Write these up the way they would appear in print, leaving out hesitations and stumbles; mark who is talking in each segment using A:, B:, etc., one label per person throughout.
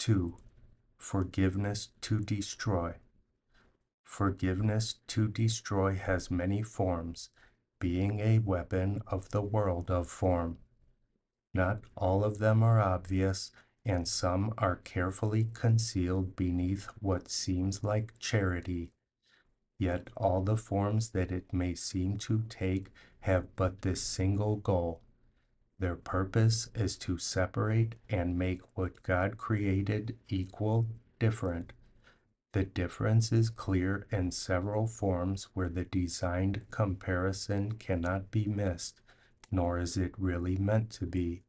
A: 2. Forgiveness to destroy. Forgiveness to destroy has many forms, being a weapon of the world of form. Not all of them are obvious, and some are carefully concealed beneath what seems like charity. Yet all the forms that it may seem to take have but this single goal. Their purpose is to separate and make what God created equal different. The difference is clear in several forms where the designed comparison cannot be missed, nor is it really meant to be.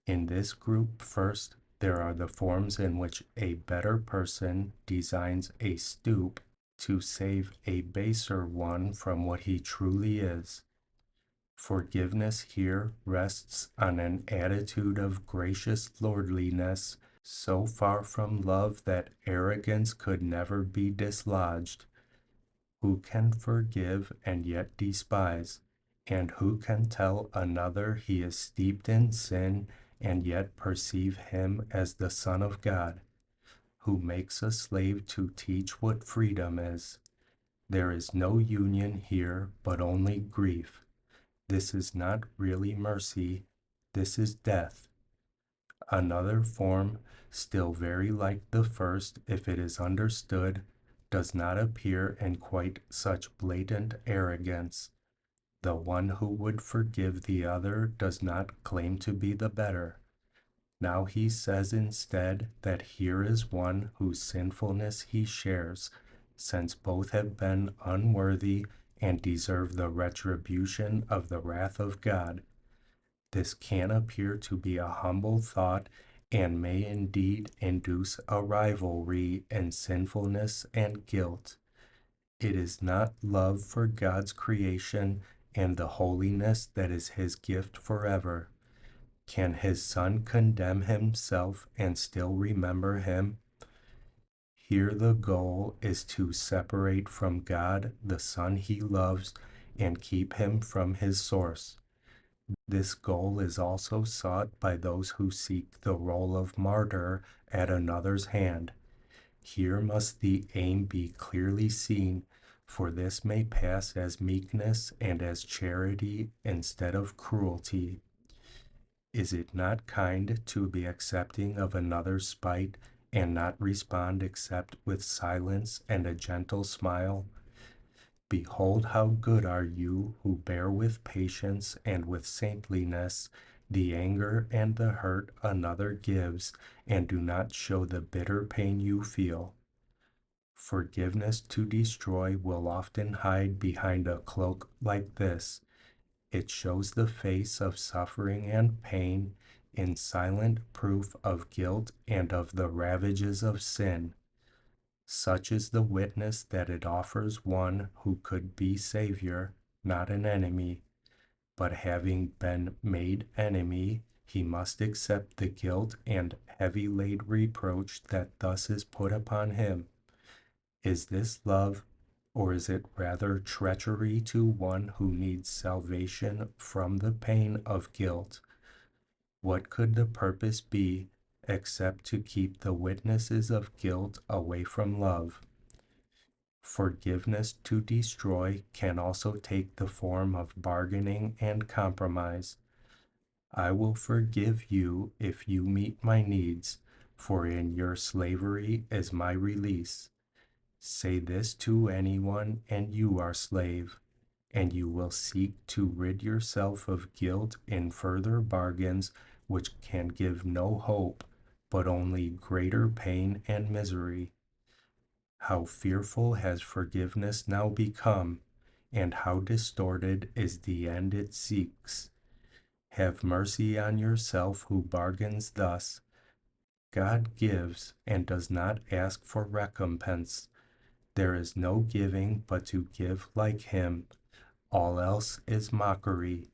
A: In this group, first, there are the forms in which a better person designs a stoop to save a baser one from what he truly is. Forgiveness here rests on an attitude of gracious lordliness, so far from love that arrogance could never be dislodged. Who can forgive and yet despise? And who can tell another he is steeped in sin and yet perceive him as the Son of God? Who makes a slave to teach what freedom is? There is no union here, but only grief. This is not really mercy, this is death. Another form, still very like the first if it is understood, does not appear in quite such blatant arrogance. The one who would forgive the other does not claim to be the better. Now he says instead that here is one whose sinfulness he shares, since both have been unworthy and deserve the retribution of the wrath of God. This can appear to be a humble thought and may indeed induce a rivalry in sinfulness and guilt. It is not love for God's creation and the holiness that is his gift forever. Can his Son condemn himself and still remember him? Here the goal is to separate from God the Son he loves and keep him from his source. This goal is also sought by those who seek the role of martyr at another's hand. Here must the aim be clearly seen, for this may pass as meekness and as charity instead of cruelty. Is it not kind to be accepting of another's spite and not respond except with silence and a gentle smile? Behold how good are you who bear with patience and with saintliness the anger and the hurt another gives, and do not show the bitter pain you feel. Forgiveness to destroy will often hide behind a cloak like this. It shows the face of suffering and pain in silent proof of guilt and of the ravages of sin. Such is the witness that it offers one who could be Savior, not an enemy. But having been made enemy, he must accept the guilt and heavy laid reproach that thus is put upon him. Is this love, or is it rather treachery to one who needs salvation from the pain of guilt? What could the purpose be except to keep the witnesses of guilt away from love? Forgiveness to destroy can also take the form of bargaining and compromise. I will forgive you if you meet my needs, for in your slavery is my release. Say this to anyone, and you are slave, and you will seek to rid yourself of guilt in further bargains which can give no hope, but only greater pain and misery. How fearful has forgiveness now become, and how distorted is the end it seeks. Have mercy on yourself who bargains thus. God gives and does not ask for recompense. There is no giving but to give like him. All else is mockery.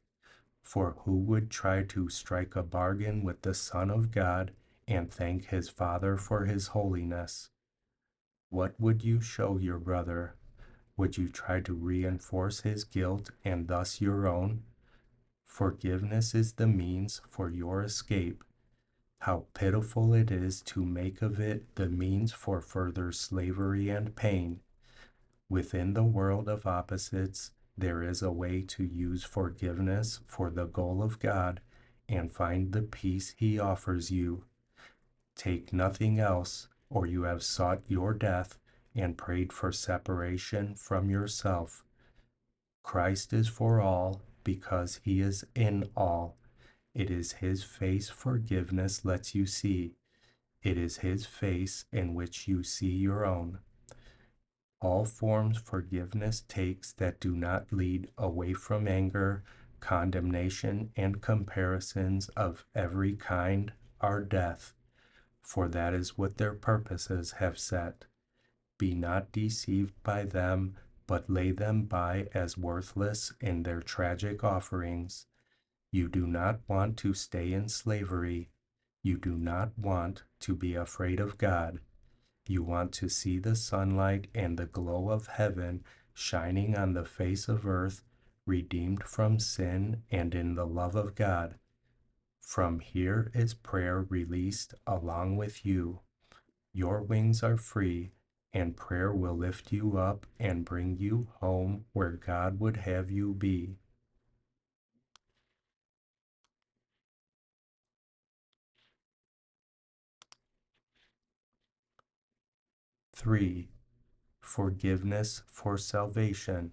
A: For who would try to strike a bargain with the Son of God and thank his Father for his holiness? What would you show your brother? Would you try to reinforce his guilt and thus your own? Forgiveness is the means for your escape. How pitiful it is to make of it the means for further slavery and pain. Within the world of opposites, there is a way to use forgiveness for the goal of God and find the peace He offers you. Take nothing else, or you have sought your death and prayed for separation from yourself. Christ is for all because He is in all. It is His face forgiveness lets you see. It is His face in which you see your own. All forms forgiveness takes that do not lead away from anger, condemnation, and comparisons of every kind are death, for that is what their purposes have set. Be not deceived by them, but lay them by as worthless in their tragic offerings. You do not want to stay in slavery. You do not want to be afraid of God. You want to see the sunlight and the glow of heaven shining on the face of earth, redeemed from sin and in the love of God. From here is prayer released along with you. Your wings are free, and prayer will lift you up and bring you home where God would have you be. Three, forgiveness for salvation.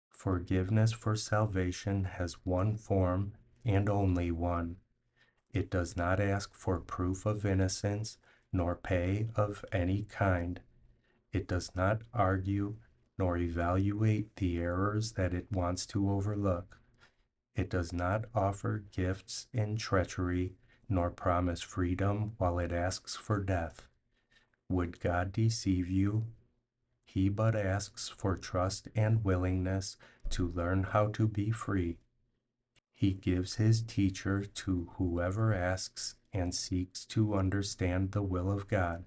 A: Forgiveness for salvation has one form and only one. It does not ask for proof of innocence nor pay of any kind. It does not argue nor evaluate the errors that it wants to overlook. It does not offer gifts in treachery nor promise freedom while it asks for death. Would God deceive you? He but asks for trust and willingness to learn how to be free. He gives his teacher to whoever asks and seeks to understand the will of God.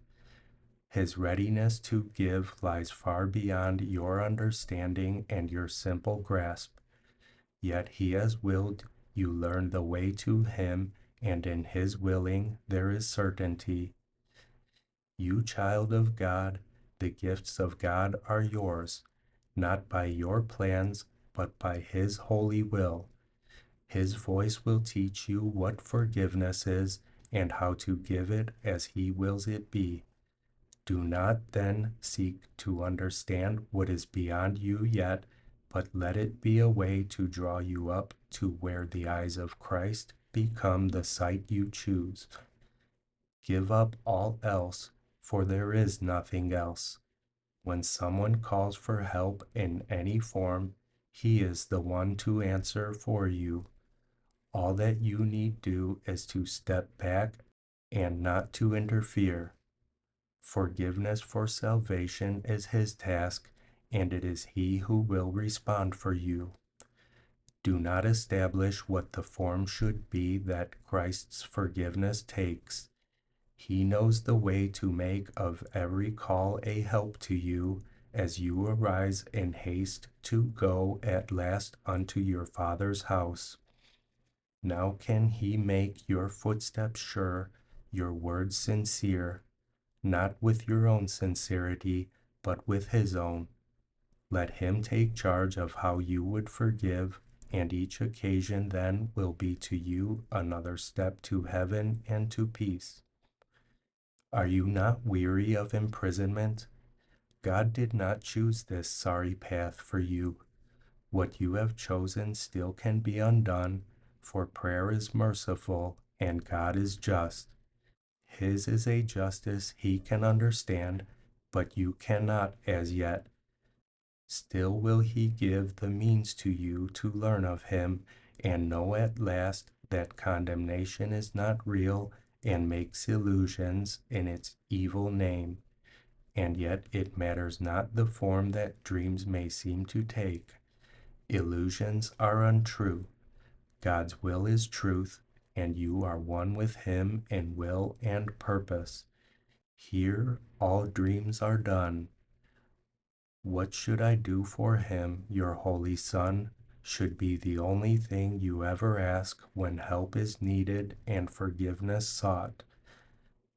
A: His readiness to give lies far beyond your understanding and your simple grasp. Yet he has willed you learn the way to him, and in his willing there is certainty. You child of God, the gifts of God are yours, not by your plans, but by his holy will. His voice will teach you what forgiveness is and how to give it as he wills it be. Do not then seek to understand what is beyond you yet, but let it be a way to draw you up to where the eyes of Christ become the sight you choose. Give up all else, for there is nothing else. When someone calls for help in any form, he is the one to answer for you. All that you need do is to step back and not to interfere. Forgiveness for salvation is his task, and it is he who will respond for you. Do not establish what the form should be that Christ's forgiveness takes. He knows the way to make of every call a help to you as you arise in haste to go at last unto your Father's house. Now can he make your footsteps sure, your words sincere, not with your own sincerity, but with his own. Let him take charge of how you would forgive, and each occasion then will be to you another step to heaven and to peace. Are you not weary of imprisonment? God did not choose this sorry path for you. What you have chosen still can be undone, for prayer is merciful and God is just. His is a justice he can understand, but you cannot as yet. Still will he give the means to you to learn of him and know at last that condemnation is not real and makes illusions in its evil name. And yet it matters not the form that dreams may seem to take. Illusions are untrue. God's will is truth, and you are one with him in will and purpose. Here all dreams are done. What should I do for him, your holy Son? should be the only thing you ever ask when help is needed and forgiveness sought.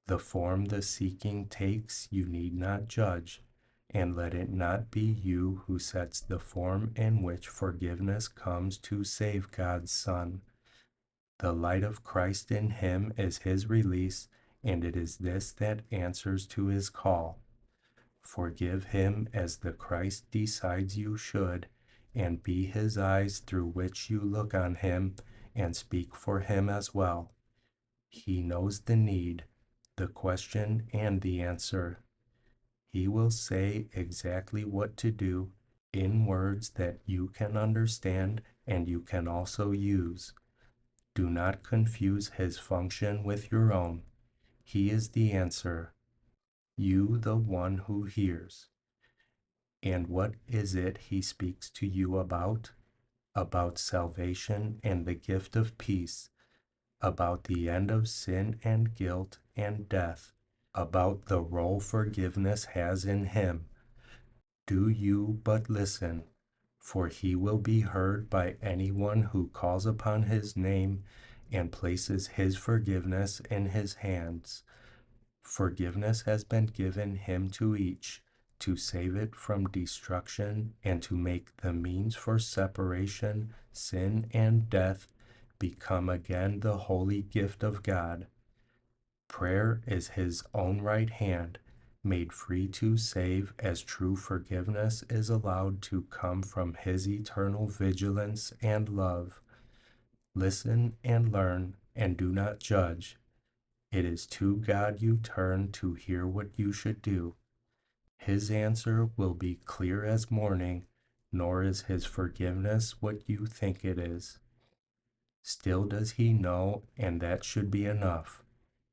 A: The form the seeking takes you need not judge, and let it not be you who sets the form in which forgiveness comes to save God's Son. The light of Christ in him is his release, and it is this that answers to his call. Forgive him as the Christ decides you should, and be his eyes through which you look on him and speak for him as well. He knows the need, the question, and the answer. He will say exactly what to do in words that you can understand and you can also use. Do not confuse his function with your own. He is the answer, you the one who hears. And what is it he speaks to you about? About salvation and the gift of peace, about the end of sin and guilt and death, about the role forgiveness has in him. Do you but listen, for he will be heard by anyone who calls upon his name and places his forgiveness in his hands. Forgiveness has been given him to each, to save it from destruction and to make the means for separation, sin, and death become again the holy gift of God. Prayer is his own right hand, made free to save as true forgiveness is allowed to come from his eternal vigilance and love. Listen and learn, and do not judge. It is to God you turn to hear what you should do. His answer will be clear as morning, nor is his forgiveness what you think it is. Still does he know, and that should be enough.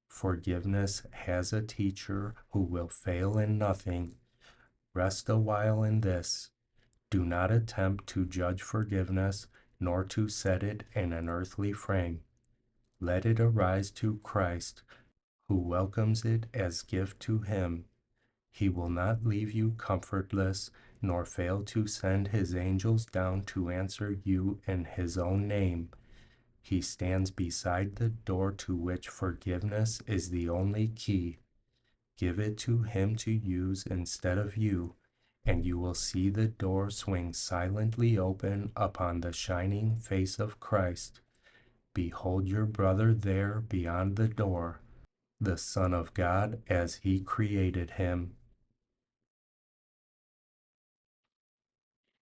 A: Forgiveness has a teacher who will fail in nothing. Rest a while in this. Do not attempt to judge forgiveness, nor to set it in an earthly frame. Let it arise to Christ, who welcomes it as gift to him. He will not leave you comfortless, nor fail to send his angels down to answer you in his own name. He stands beside the door to which forgiveness is the only key. Give it to him to use instead of you, and you will see the door swing silently open upon the shining face of Christ. Behold your brother there beyond the door, the Son of God as he created him.